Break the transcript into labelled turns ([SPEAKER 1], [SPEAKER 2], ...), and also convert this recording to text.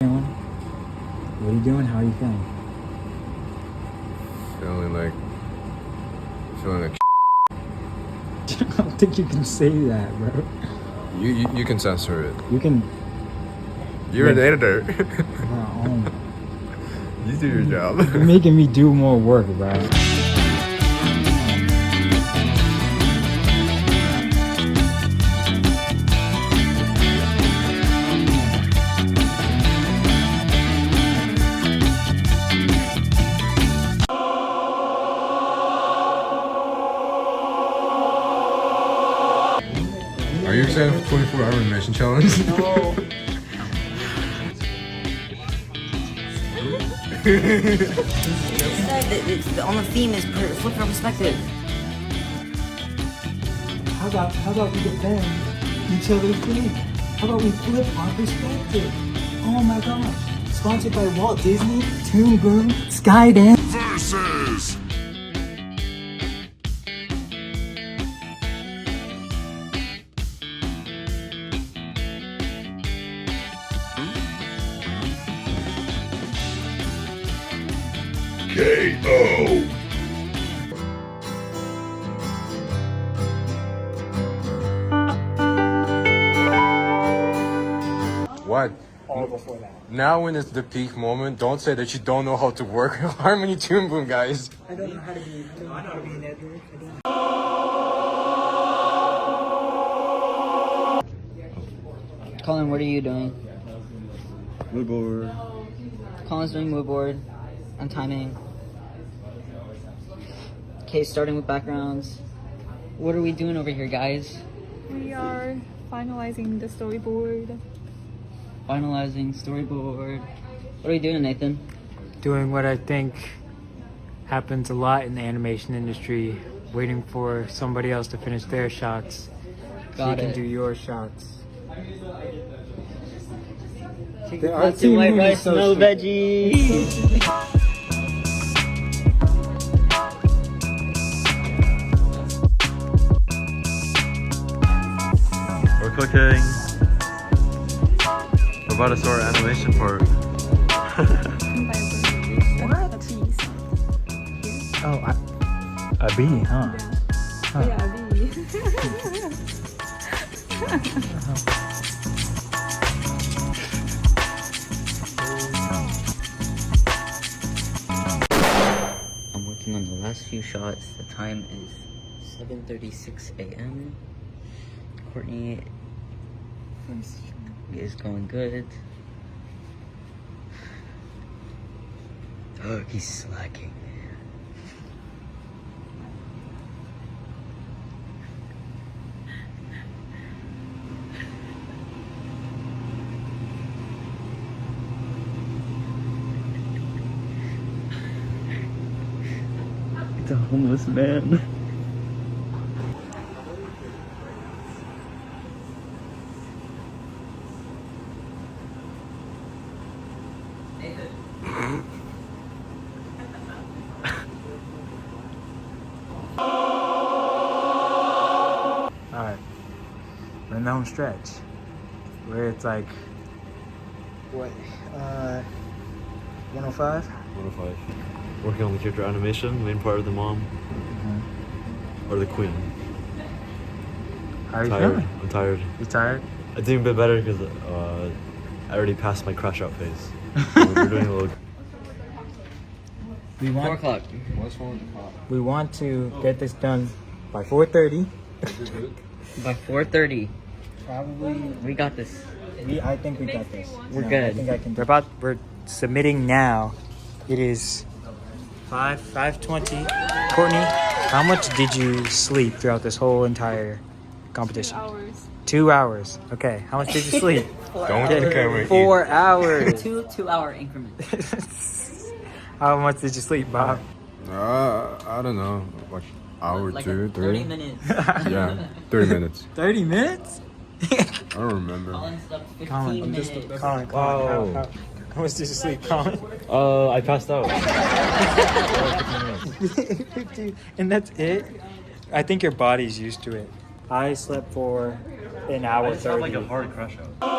[SPEAKER 1] What are you doing? How are you feeling?
[SPEAKER 2] Feeling like
[SPEAKER 1] I don't think you can say that, bro.
[SPEAKER 2] you can censor it.
[SPEAKER 1] You can.
[SPEAKER 2] You're an editor.
[SPEAKER 1] Oh,
[SPEAKER 2] You do your job.
[SPEAKER 1] you're making me do more work, bro.
[SPEAKER 2] Are you excited for 24-hour animation challenge?
[SPEAKER 1] No.
[SPEAKER 3] On the theme is flip from perspective.
[SPEAKER 1] How about we defend each other's thing? How about we flip our perspective? Oh my gosh. Sponsored by Walt Disney, Toon Boom, Skydance.
[SPEAKER 4] Versus KO.
[SPEAKER 2] What?
[SPEAKER 1] All before that.
[SPEAKER 2] Now when it's the peak moment, don't say that you don't know how to work Harmony Toon Boom, guys.
[SPEAKER 1] I don't know how to be. I know how to be an editor.
[SPEAKER 3] Colin, what are you doing?
[SPEAKER 2] Mood board.
[SPEAKER 3] Colin's doing mood board. I'm timing. Okay, starting with backgrounds. What are we doing over here, guys?
[SPEAKER 5] We are finalizing the storyboard.
[SPEAKER 3] Finalizing storyboard. What are we doing, Nathan?
[SPEAKER 6] Doing what I think happens a lot in the animation industry, waiting for somebody else to finish their shots so you
[SPEAKER 3] Got
[SPEAKER 6] can
[SPEAKER 3] it.
[SPEAKER 6] do your shots.
[SPEAKER 1] The art
[SPEAKER 3] Katsu
[SPEAKER 1] team
[SPEAKER 3] white
[SPEAKER 1] is
[SPEAKER 3] rice,
[SPEAKER 1] so
[SPEAKER 3] no
[SPEAKER 1] strict.
[SPEAKER 3] veggie.
[SPEAKER 7] We're cooking. We're about to start our animation part.
[SPEAKER 5] What?
[SPEAKER 1] Oh, a bee, huh?
[SPEAKER 5] Yeah, B.
[SPEAKER 3] I'm working on the last few shots. The time is 7:36 a.m. Courtney is going good. Oh, he's slacking. It's a homeless man.
[SPEAKER 6] Alright, we're in the home stretch where it's like,
[SPEAKER 1] What? 105?
[SPEAKER 7] 105. Working on the character animation, main part of the mom. Or the queen.
[SPEAKER 6] how are you
[SPEAKER 7] Tired.
[SPEAKER 6] feeling?
[SPEAKER 7] I'm tired.
[SPEAKER 6] You tired?
[SPEAKER 7] I'm doing a bit better because I already passed my crash out phase. So we're doing a little.
[SPEAKER 1] We
[SPEAKER 3] 4
[SPEAKER 1] want
[SPEAKER 3] o'clock.
[SPEAKER 2] What's wrong with the pop?
[SPEAKER 1] we want to get this done by 4:30.
[SPEAKER 3] By 4:30.
[SPEAKER 1] Probably.
[SPEAKER 3] We got this.
[SPEAKER 1] I think we got this.
[SPEAKER 3] We're
[SPEAKER 1] I
[SPEAKER 3] good.
[SPEAKER 1] think I can.
[SPEAKER 6] We're submitting now. It is 5:20. Courtney, how much did you sleep throughout this whole entire competition?
[SPEAKER 5] 2 hours.
[SPEAKER 6] 2 hours. Okay, how much did you sleep?
[SPEAKER 2] Don't get the camera.
[SPEAKER 6] 4 hours.
[SPEAKER 3] 2-hour increments.
[SPEAKER 6] How much did you sleep, Bob?
[SPEAKER 2] I don't know, like hour,
[SPEAKER 3] Like
[SPEAKER 2] 2, 3.
[SPEAKER 3] 30 minutes.
[SPEAKER 2] Yeah, 30 minutes.
[SPEAKER 6] 30 minutes?
[SPEAKER 2] I don't remember.
[SPEAKER 3] Colin slept 15
[SPEAKER 6] Colin,
[SPEAKER 3] minutes.
[SPEAKER 6] Colin,
[SPEAKER 7] Wow.
[SPEAKER 6] how much did you sleep, Colin?
[SPEAKER 7] I passed out.
[SPEAKER 6] 15, and that's it? I think your body's used to it. I slept for an hour
[SPEAKER 7] It's not
[SPEAKER 6] 30.
[SPEAKER 7] like a hard crash out.